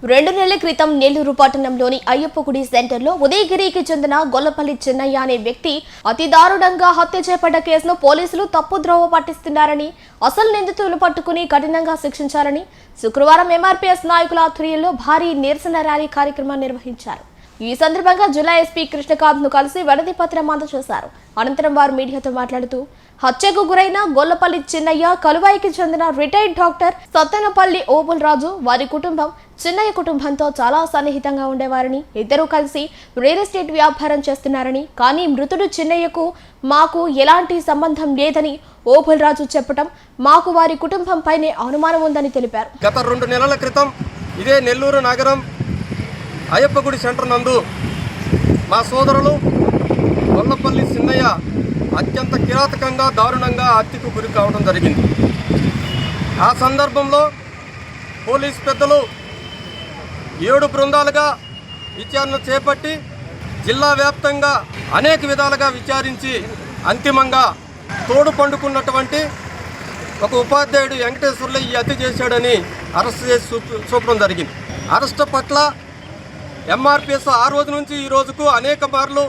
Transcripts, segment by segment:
2 నెలల క్రితం నెల్లూరు పట్టణంలోని అయ్యప్పగుడి సెంటర్లో ఉదయగిరికి చెందిన గొల్లపల్లి చిన్నయ్య అనే వ్యక్తి అతి దారుణంగా హత్య చేపట్ట కేసును పోలీసులు తప్పుద్రోవ పట్టిస్తున్నారని, అసలు నిందితులు పట్టుకుని కఠినంగా శిక్షించాలని శుక్రవారం ఎంఆర్పీఎస్ నాయకుల ఆధ్వర్యంలో భారీ నిరసన ర్యాలీ కార్యక్రమాన్ని నిర్వహించారు. ఈ సందర్భంగా జిల్లా ఎస్పీ కృష్ణకాంత్ ను కలిసి వినతి పత్రం అందజేశారు. అనంతరం వారు మీడియాతో మాట్లాడుతూ హత్యకు గురైన గొల్లపల్లి చిన్నయ్య కలువాయికి చెందిన రిటైర్డ్ డాక్టర్ సత్తెనపల్లి ఓబుల్ రాజు, వారి కుటుంబం చిన్నయ్య కుటుంబంతో చాలా సన్నిహితంగా ఉండేవారని, ఇద్దరూ కలిసి రియల్ ఎస్టేట్ వ్యాపారం చేస్తున్నారని, కానీ మృతుడు చిన్నయ్యకు మాకు ఎలాంటి సంబంధం లేదని ఓబుల్ రాజు చెప్పడం మాకు వారి కుటుంబంపైనే అనుమానం ఉందని తెలిపారు. గత 2 నెలల క్రితం ఇదే నెల్లూరు నగరం అయ్యప్పగుడి సెంటర్ నందు మా సోదరులు గొల్లపల్లి చిన్నయ్య అత్యంత కిరాతకంగా దారుణంగా హత్యకు గురి కావడం జరిగింది. ఆ సందర్భంలో పోలీస్ పెద్దలు 7 బృందాలుగా విచారణ చేపట్టి జిల్లా వ్యాప్తంగా అనేక విధాలుగా విచారించి అంతిమంగా తోడు పండుకున్నటువంటి ఒక ఉపాధ్యాయుడు వెంకటేశ్వర్లు ఈ హత్య చేశాడని అరెస్ట్ చేసి చూపడం జరిగింది. అరెస్ట్ పట్ల ఎంఆర్పీఎస్ ఆ రోజు నుంచి ఈ రోజుకు అనేక మార్లు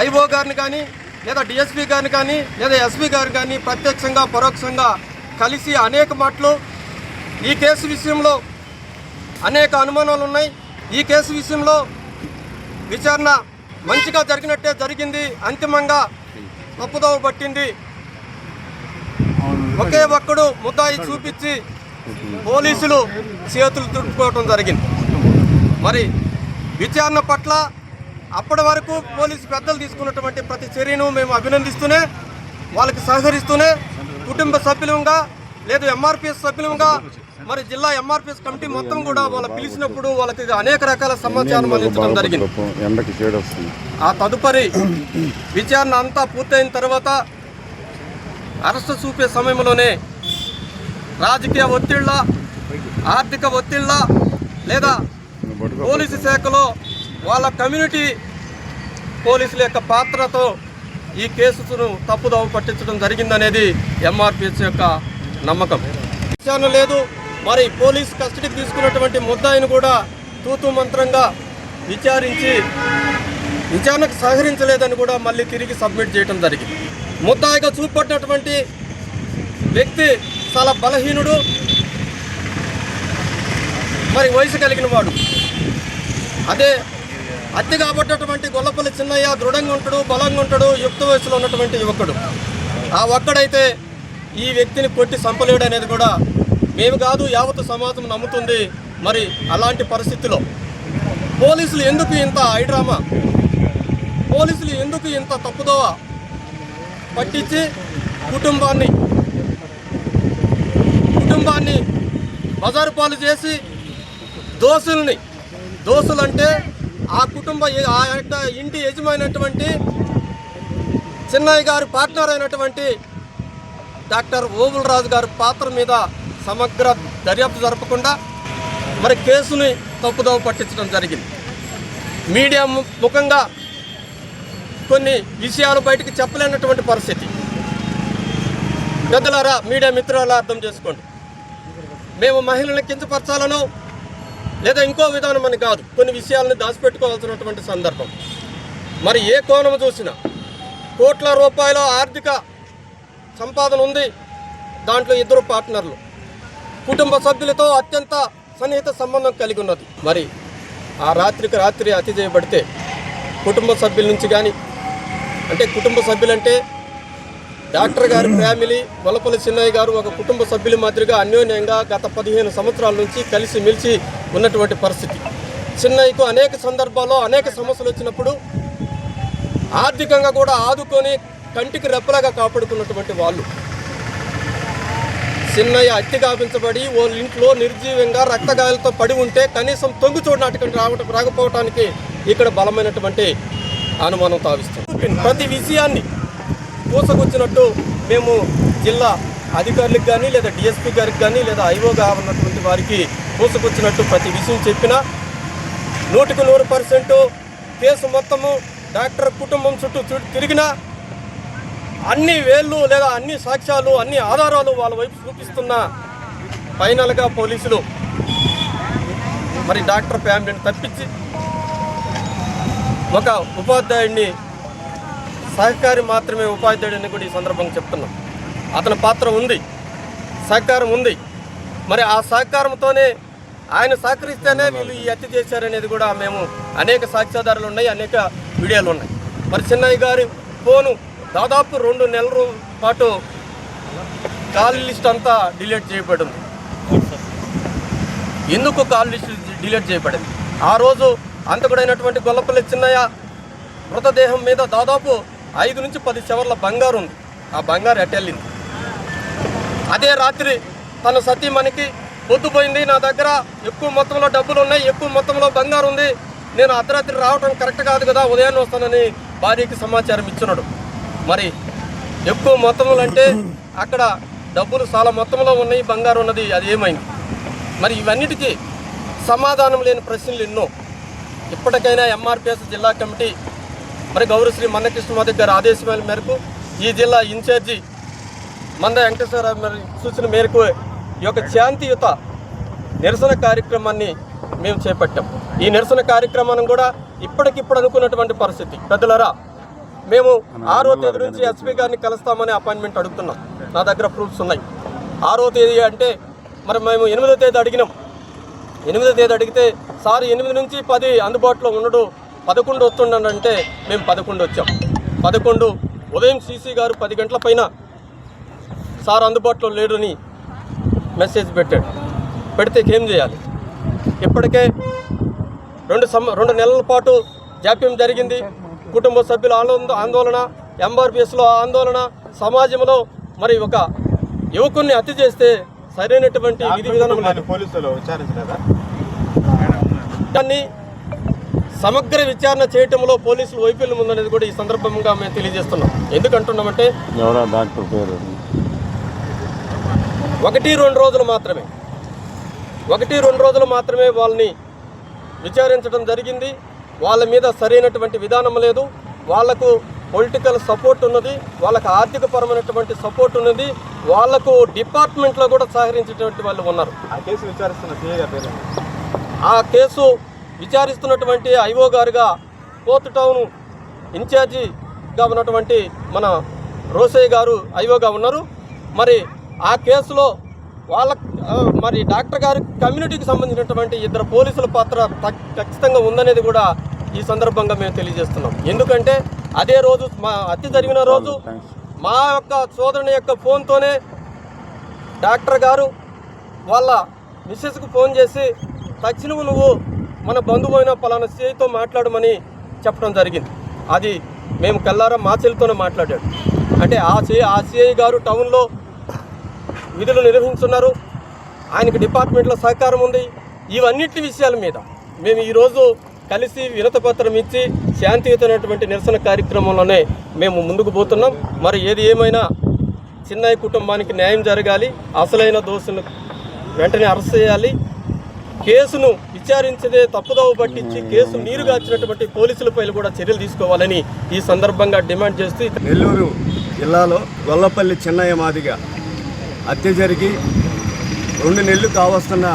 ఐఓ గారిని కానీ లేదా డిఎస్పీ గారిని కానీ లేదా ఎస్పీ గారిని కానీ ప్రత్యక్షంగా పరోక్షంగా కలిసి అనేక మాటలు ఈ కేసు విషయంలో అనేక అనుమానాలు ఉన్నాయి. ఈ కేసు విషయంలో విచారణ మంచిగా జరిగినట్టే జరిగింది, అంతిమంగా తప్పుదోవ పట్టింది. ఒకే ఒక్కడు ముద్దాయి చూపించి పోలీసులు చేతులు తుడుచుకోవడం జరిగింది. మరి విచారణ పట్ల అప్పటి వరకు పోలీసు పెద్దలు తీసుకున్నటువంటి ప్రతి చర్యను మేము అభినందిస్తూనే, వాళ్ళకి సహకరిస్తూనే, కుటుంబ సభ్యులంగా లేదు ఎంఆర్పీఎస్ సభ్యులంగా మరి జిల్లా ఎంఆర్పీఎస్ కమిటీ మొత్తం కూడా వాళ్ళు పిలిచినప్పుడు వాళ్ళకి అనేక రకాల సమాచారం అందించడం జరిగింది. ఆ తదుపరి విచారణ అంతా పూర్తయిన తర్వాత అరెస్టు చూపే సమయంలోనే రాజకీయ ఒత్తిళ్ళ, ఆర్థిక ఒత్తిళ్ళ లేదా పోలీసు శాఖలో వాళ్ళ కమ్యూనిటీ పోలీసుల యొక్క పాత్రతో ఈ కేసును తప్పుదోవ పట్టించడం జరిగిందనేది ఎంఆర్పీఎస్ యొక్క నమ్మకం. విచారణ లేదు, మరి పోలీసు కస్టడీకి తీసుకున్నటువంటి ముద్దాయిని కూడా తూతూ మంత్రంగా విచారించి విచారణకు సహకరించలేదని కూడా మళ్ళీ తిరిగి సబ్మిట్ చేయడం జరిగింది. ముద్దాయిగా చూపట్టినటువంటి వ్యక్తి చాలా బలహీనుడు, మరి వయసు కలిగిన వాడు. అదే హత్య కాబట్టినటువంటి గొల్లపల్లి చిన్నయ్య దృఢంగా ఉంటాడు, బలంగా ఉంటాడు, యుక్త వయసులో ఉన్నటువంటి యువకుడు. ఆ ఒక్కడైతే ఈ వ్యక్తిని కొట్టి చంపలేడు అనేది కూడా మేము కాదు యావత్ సమాజం నమ్ముతుంది. మరి అలాంటి పరిస్థితిలో పోలీసులు ఎందుకు ఇంత ఐడ్రామా, పోలీసులు ఎందుకు ఇంత తప్పుదోవ పట్టించి కుటుంబాన్ని బజారు పాలు చేసి దోషులంటే ఆ యొక్క ఇంటి యజమానైనటువంటి చిన్నయ్య గారి పార్ట్నర్ అయినటువంటి డాక్టర్ ఓబుల్ రాజు గారి పాత్ర మీద సమగ్ర దర్యాప్తు జరపకుండా మరి కేసుని తప్పుదోవ పట్టించడం జరిగింది. మీడియా ముఖంగా కొన్ని విషయాలు బయటకు చెప్పలేనటువంటి పరిస్థితి. పెద్దలారా, మీడియా మిత్రులారా అర్థం చేసుకోండి. మేము మహిళలను కించపరచాలనో లేదా ఇంకో విధానం అని కాదు, కొన్ని విషయాలను దాచిపెట్టుకోవాల్సినటువంటి సందర్భం. మరి ఏ కోణం చూసినా కోట్ల రూపాయల ఆర్థిక సంపాదన ఉంది. దాంట్లో 2 పార్ట్నర్లు, కుటుంబ సభ్యులతో అత్యంత సన్నిహిత సంబంధం కలిగి ఉన్నది. మరి ఆ రాత్రికి రాత్రి హత్య చేయబడితే కుటుంబ సభ్యుల నుంచి కానీ, అంటే కుటుంబ సభ్యులంటే డాక్టర్ గారి ఫ్యామిలీ, గొల్లపల్లి చిన్నయ్య గారు ఒక కుటుంబ సభ్యుల మాదిరిగా అన్యోన్యంగా గత 15 సంవత్సరాల నుంచి కలిసిమెలిసి ఉన్నటువంటి పరిస్థితి. చిన్నయ్యకు అనేక సందర్భాల్లో అనేక సమస్యలు వచ్చినప్పుడు ఆర్థికంగా కూడా ఆదుకొని కంటికి రెప్పలాగా కాపాడుకున్నటువంటి వాళ్ళు. చిన్నయ్య హత్య గావించబడి వాళ్ళ ఇంట్లో నిర్జీవంగా రక్తగాయాలతో పడి ఉంటే కనీసం తొంగిచోడు నాటకం రాకపోవటానికి ఇక్కడ బలమైనటువంటి అనుమానం తావిస్తుంది. ప్రతి విషయాన్ని పూసకొచ్చినట్టు మేము జిల్లా అధికారులకు కానీ లేదా డిఎస్పీ గారికి కానీ లేదా ఐఓగా ఉన్నటువంటి వారికి పూసకొచ్చినట్టు ప్రతి విషయం చెప్పినా 100% కేసు మొత్తము డాక్టర్ కుటుంబం చుట్టూ తిరిగినా అన్ని వేళ్ళు లేదా అన్ని సాక్ష్యాలు అన్ని ఆధారాలు వాళ్ళ వైపు చూపిస్తున్న ఫైనల్గా పోలీసులు మరి డాక్టర్ ఫ్యామిలీని తప్పించి ఒక ఉపాధ్యాయుడిని, సహకారి మాత్రమే ఉపాధ్యాయుడిని కూడా ఈ సందర్భంగా చెప్తున్నాం. అతని పాత్ర ఉంది, సహకారం ఉంది. మరి ఆ సహకారంతోనే ఆయన సహకరిస్తేనే వీళ్ళు ఈ హత్య చేశారనేది కూడా మేము అనేక సాక్ష్యాధారాలు ఉన్నాయి, అనేక వీడియోలు ఉన్నాయి. మరి చిన్నయ్య గారి ఫోను దాదాపు 2 నెలల పాటు కాల్ లిస్ట్ అంతా డిలీట్ చేయబడింది. ఎందుకు కాల్ లిస్ట్ డిలీట్ చేయబడింది? ఆ రోజు అంతకుడైనటువంటి గొల్లపల్లి చిన్నయ్య మృతదేహం మీద దాదాపు 5 నుంచి 10 చవర్ల బంగారు ఉంది. ఆ బంగారు ఎట్టెళ్ళింది. అదే రాత్రి తన సతీమణికి పొద్దుపోయింది, నా దగ్గర ఎక్కువ మొత్తంలో డబ్బులు ఉన్నాయి, ఎక్కువ మొత్తంలో బంగారు ఉంది, నేను అర్ధరాత్రి రావడం కరెక్ట్ కాదు కదా, ఉదయాన్నే వస్తానని భార్యకి సమాచారం ఇచ్చినాడు. మరి ఎక్కువ మొత్తంలో అంటే అక్కడ డబ్బులు చాలా మొత్తంలో ఉన్నాయి, బంగారు ఉన్నది, అది ఏమైంది? మరి ఇవన్నిటికీ సమాధానం లేని ప్రశ్నలు ఎన్నో. ఇప్పటికైనా ఎంఆర్పిఎస్ జిల్లా కమిటీ మరి గౌరవశ్రీ మందకృష్ణ మాదిక్ గారి ఆదేశాల మేరకు ఈ జిల్లా ఇన్ఛార్జి మంద వెంకటేశ్వర సూచన మేరకు ఈ యొక్క శాంతియుత నిరసన కార్యక్రమాన్ని మేము చేపట్టాం. ఈ నిరసన కార్యక్రమాన్ని కూడా ఇప్పటికిప్పుడు అనుకున్నటువంటి పరిస్థితి. పెద్దలరా, మేము 6వ తేదీ నుంచి ఎస్పీ గారిని కలుస్తామని అపాయింట్మెంట్ అడుగుతున్నాం. నా దగ్గర ప్రూఫ్స్ ఉన్నాయి. 6వ తేదీ అంటే మరి మేము 8వ తేదీ అడిగినాం. 8వ తేదీ అడిగితే సార్ 8 నుంచి 10 అందుబాటులో ఉండడు, 11 వస్తుండంటే మేము 11 వచ్చాం. 11 ఉదయం సీసీ గారు 10 గంటల పైన సార్ అందుబాటులో లేడని మెసేజ్ పెట్టాడు. పెడితే ఏం చేయాలి? ఇప్పటికే 2 నెలల పాటు జాప్యం జరిగింది. కుటుంబ సభ్యుల ఆందోళన, ఎంఆర్పిఎస్లో ఆందోళన, సమాజంలో మరి ఒక యువకుడిని హత్య చేస్తే సరైనటువంటి విధి విధానం లేదు. దాన్ని సమగ్ర విచారణ చేయటంలో పోలీసులు వైఫల్యం ఉందనేది కూడా ఈ సందర్భంగా మేము తెలియజేస్తున్నాం. ఎందుకంటున్నామంటే 1-2 రోజులు మాత్రమే 1-2 రోజులు మాత్రమే వాళ్ళని విచారించడం జరిగింది. వాళ్ళ మీద సరైనటువంటి విధానం లేదు. వాళ్లకు పొలిటికల్ సపోర్ట్ ఉన్నది, వాళ్ళకు ఆర్థికపరమైనటువంటి సపోర్ట్ ఉన్నది, వాళ్లకు డిపార్ట్మెంట్లో కూడా సహకరించేటువంటి వాళ్ళు ఉన్నారు. ఆ కేసు విచారిస్తున్నటువంటి ఐఓ గారుగా కోర్టు టౌన్ ఇన్ఛార్జిగా ఉన్నటువంటి మన రోసయ్య గారు ఐఓగా ఉన్నారు. మరి ఆ కేసులో మరి డాక్టర్ గారి కమ్యూనిటీకి సంబంధించినటువంటి 2 పోలీసుల పాత్ర ఖచ్చితంగా ఉందనేది కూడా ఈ సందర్భంగా మేము తెలియజేస్తున్నాం. ఎందుకంటే అదే రోజు మా హత్య జరిగిన రోజు మా యొక్క సోదరుని యొక్క ఫోన్తోనే డాక్టర్ గారు వాళ్ళ మిస్సెస్కు ఫోన్ చేసి తక్షణం నువ్వు మన బంధువు అయిన పలానా సిఐతో మాట్లాడమని చెప్పడం జరిగింది. అది మేము కల్లారా మా చెల్లితోనే మాట్లాడాడు. అంటే ఆ సిఐ గారు టౌన్లో విధులు నిర్వహిస్తున్నారు, ఆయనకు డిపార్ట్మెంట్లో సహకారం ఉంది. ఇవన్నిటి విషయాల మీద మేము ఈరోజు కలిసి వినతిపత్రం ఇచ్చి శాంతియుతమైనటువంటి నిరసన కార్యక్రమంలోనే మేము ముందుకు పోతున్నాం. మరి ఏది ఏమైనా చిన్నయ్య కుటుంబానికి న్యాయం జరగాలి, అసలైన దోషులను వెంటనే అరెస్ట్ చేయాలి, కేసును విచారించదే తప్పుదోవ పట్టించి కేసు నీరుగార్చినటువంటి పోలీసులపై కూడా చర్యలు తీసుకోవాలని ఈ సందర్భంగా డిమాండ్ చేస్తూ నెల్లూరు జిల్లాలో గొల్లపల్లి చిన్నయ్య మాదిగ హత్య జరిగి 2 నెలలు కావస్తున్న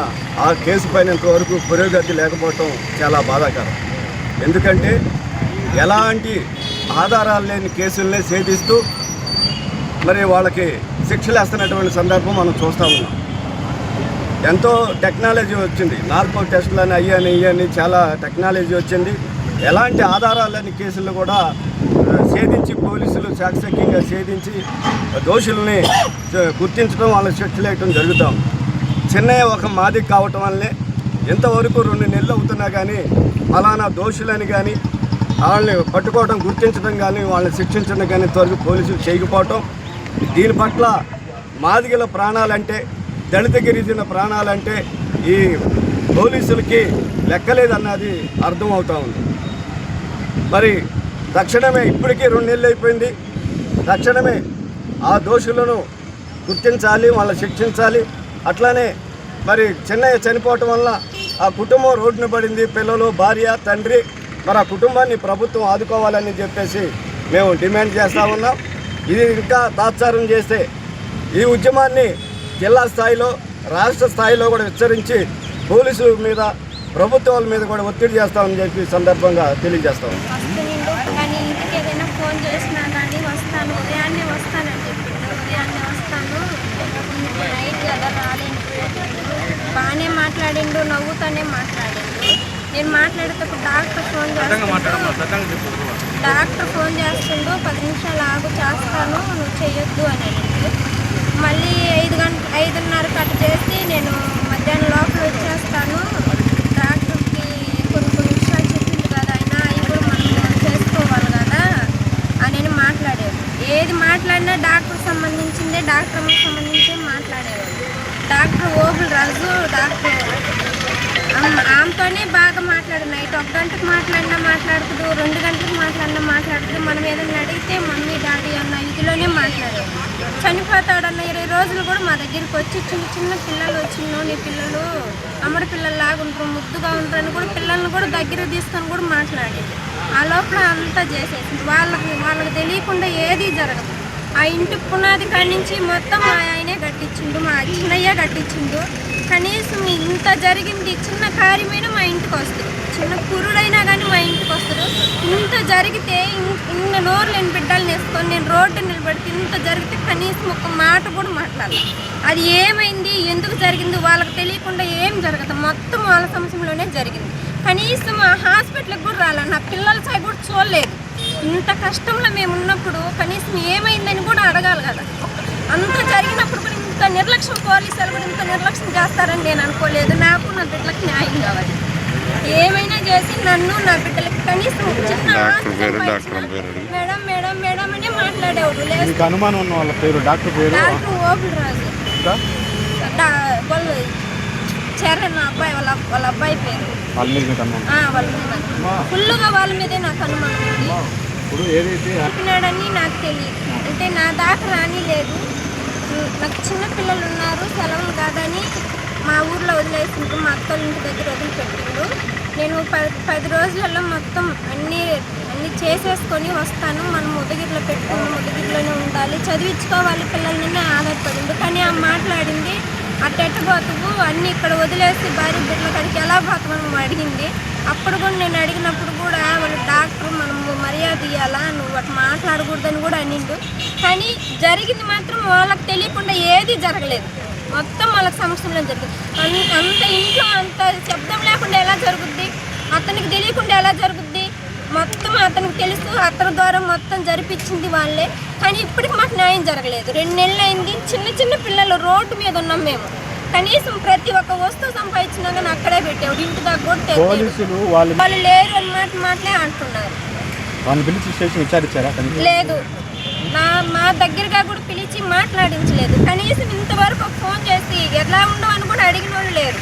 ఆ కేసు పైన ఇంతవరకు పురోగతి లేకపోవటం చాలా బాధాకరం. ఎందుకంటే ఎలాంటి ఆధారాలు లేని కేసులనే ఛేదిస్తూ మరి వాళ్ళకి శిక్షలు వేస్తున్నటువంటి సందర్భం మనం చూస్తూ ఉన్నాం. ఎంతో టెక్నాలజీ వచ్చింది, నార్కో టెస్టులని అయ్యని చాలా టెక్నాలజీ వచ్చింది. ఎలాంటి ఆధారాలు లేని కేసులు కూడా ఛేదించి పోలీసులు చాకచక్యంగా ఛేదించి దోషుల్ని గుర్తించడం, వాళ్ళని శిక్షలు వేయటం జరుగుతాం. చిన్నయ్య ఒక మాదిగ కావటం వల్లే ఇంతవరకు 2 నెలలు అవుతున్నా కానీ ఫలానా దోషులని కానీ వాళ్ళని పట్టుకోవడం, గుర్తించడం కానీ వాళ్ళని శిక్షించడం కానీ ఇంతవరకు పోలీసులు చేయకపోవటం. దీని పట్ల మాదిగల ప్రాణాలంటే, దళిత గిరిజన ప్రాణాలంటే ఈ పోలీసులకి లెక్కలేదన్నది అర్థమవుతూ ఉంది. మరి తక్షణమే ఇప్పటికీ 2 నెలలు అయిపోయింది, తక్షణమే ఆ దోషులను గుర్తించాలి, వాళ్ళని శిక్షించాలి. అట్లానే మరి చిన్నయ్య చనిపోవటం వల్ల ఆ కుటుంబం రోడ్డున పడింది, పిల్లలు, భార్య, తండ్రి. మరి ఆ కుటుంబాన్ని ప్రభుత్వం ఆదుకోవాలని చెప్పేసి మేము డిమాండ్ చేస్తూ ఉన్నాం. ఇది ఇంకా తాత్సారం చేస్తే ఈ ఉద్యమాన్ని జిల్లా స్థాయిలో, రాష్ట్ర స్థాయిలో కూడా విస్తరించి పోలీసుల మీద ప్రభుత్వాల మీద కూడా ఒత్తిడి చేస్తామని చెప్పి సందర్భంగా తెలియజేస్తాం. వస్తుండు కానీ ఇంటికి ఏదైనా ఫోన్ చేసినా కానీ వస్తాను, ఉదయాన్నే వస్తానని చెప్పిండు. ఉదయాన్నే వస్తాను, నైట్ కదా రాలేను. బాగానే మాట్లాడిండు, నవ్వుతానే మాట్లాడిండు. నేను మాట్లాడేటప్పుడు డాక్టర్ ఫోన్ చేస్తుండు, 10 నిమిషాలు ఆగు చేస్తాను, నువ్వు చెయ్యొద్దు అని అడిగిండు. మళ్ళీ 5:30 కట్ చేసి నేను మధ్యాహ్నం లోపల వచ్చేస్తాను, డాక్టర్కి కొన్ని విషయాలు చెప్పింది కదా ఆయన, ఇప్పుడు మనం చేసుకోవాలి కదా అని మాట్లాడేది. ఏది మాట్లాడినా డాక్టర్కి సంబంధించిందే, డాక్టర్కి సంబంధించే మాట్లాడేవాడు. డాక్టర్ ఓబుల్ రాజు డాక్టర్ ఆమెతోనే బాగా మాట్లాడు. నైట్ 1 గంటకు మాట్లాడినా మాట్లాడుతుంది, 2 గంటలకు మాట్లాడినా మాట్లాడుతుంది. మనం ఏదైనా అడిగితే మమ్మీ డాడీ అన్న ఇదిలోనే మాట్లాడేది. చనిపోతాడన్న 20 రోజులు కూడా మా దగ్గరికి వచ్చి చిన్న పిల్లలు వచ్చిందో, నీ పిల్లలు అమ్మడి పిల్లల్లాగా ఉంటారు, ముద్దుగా ఉంటారని కూడా పిల్లల్ని కూడా దగ్గర తీసుకొని కూడా మాట్లాడేది. ఆ లోపల అంతా చేసేసింది. వాళ్ళకి తెలియకుండా ఏది జరగదు. ఆ ఇంటి పునాది కాడి నుంచి మొత్తం మా ఆయనే కట్టించిండు, మా చిన్నయ్య కట్టించిండు. కనీసం ఇంత జరిగింది, చిన్న కార్యమైనా మా ఇంటికి వస్తుంది, చిన్న పురుడైనా కానీ మా ఇంటికి వస్తారు. ఇంత జరిగితే ఇన్న నోరు లేని బిడ్డలు వేసుకొని నేను రోడ్డు నిలబడితే ఇంత జరిగితే కనీసం ఒక మాట కూడా మాట్లాడాలి. అది ఏమైంది, ఎందుకు జరిగింది వాళ్ళకి తెలియకుండా ఏం జరగదు, మొత్తం వాళ్ళ సంవత్సరంలోనే జరిగింది. కనీసం ఆ హాస్పిటల్కి కూడా రాలేదు, నా పిల్లల సై కూడా చూడలేదు. ఇంత కష్టంలో మేము ఉన్నప్పుడు కనీసం ఏమైందని కూడా అడగాలి కదా. అంత జరిగినప్పుడు కూడా ఇంత నిర్లక్ష్యం, పోలీసులు కూడా ఇంత నిర్లక్ష్యం చేస్తారని నేను అనుకోలేదు. నాకు నా బిడ్డలకు న్యాయం కావాలి. ఏమైనా చేసి నన్ను నా బిడ్డలకి కనీసం చిన్న మేడం మేడం మేడం అనే మాట్లాడేవాడు. లేదు అనుమానం ఉన్న వాళ్ళ పేరు డాక్టర్ ఓబుల్ రాజు, వాళ్ళు చరణ్ అబ్బాయి, వాళ్ళ అబ్బాయి పేరు. ఫుల్గా వాళ్ళ మీదే నాకు అనుమానం ఉంది. చెప్పినాడని నాకు తెలియదు, అంటే నా దాకా రాని లేదు. నాకు చిన్న పిల్లలు ఉన్నారు, సెలవులు కాదని మా ఊర్లో వదిలేసిండ్రు, మా అత్తోళ్ళ ఇంటి దగ్గర వదిలిపెట్టిండ్రు. నేను 10 రోజులలో మొత్తం అన్నీ చేసేసుకొని వస్తాను, మనం ఉదగిరిలో పెట్టుకుని ఉదగిరిలోనే ఉండాలి, చదివించుకోవాలి పిల్లలనే ఆధారపడింది. కానీ ఆ మాట్లాడింది అట్టెట్టబోతువు అన్నీ ఇక్కడ వదిలేసి భార్య బిడ్డల కాడికి ఎలా పోతామని అడిగింది. అప్పుడు కూడా నేను అడిగినప్పుడు కూడా వాళ్ళ డాక్టర్ మనము మర్యాద ఇవ్వాలా, నువ్వు అటు మాట్లాడకూడదని కూడా అనిండు. కానీ జరిగింది మాత్రం వాళ్ళకి తెలియకుండా ఏది జరగలేదు, మొత్తం వాళ్ళకి సమస్యలో జరిగింది. అంత ఇంట్లో అంత శబ్దం లేకుండా ఎలా జరుగుద్ది, అతనికి తెలియకుండా ఎలా జరుగుద్ది, మొత్తం అతనికి తెలుసు, అతని ద్వారా మొత్తం జరిపించింది వాళ్ళే. కానీ ఇప్పటికి మాకు న్యాయం జరగలేదు. 2 నెలలు అయింది, చిన్న పిల్లలు రోడ్డు మీద ఉన్నాం మేము. కనీసం ప్రతి ఒక్క వస్తువు సంపాదించినా కానీ అక్కడే పెట్టేవాడు, ఇంటి దాకా కూడా వాళ్ళు లేరు అని మాటలే అంటున్నారు. లేదు, మా దగ్గరగా కూడా పిలిచి మాట్లాడించలేదు. కనీసం ఇంతవరకు ఒక ఫోన్ చేసి ఎలా ఉండవని కూడా అడిగిన వాళ్ళు లేరు.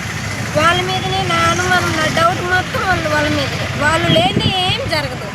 వాళ్ళ మీదనే నా అనుమానం, నా డౌట్ మొత్తం వాళ్ళ మీదనే. వాళ్ళు లేని ఏం జరగదు.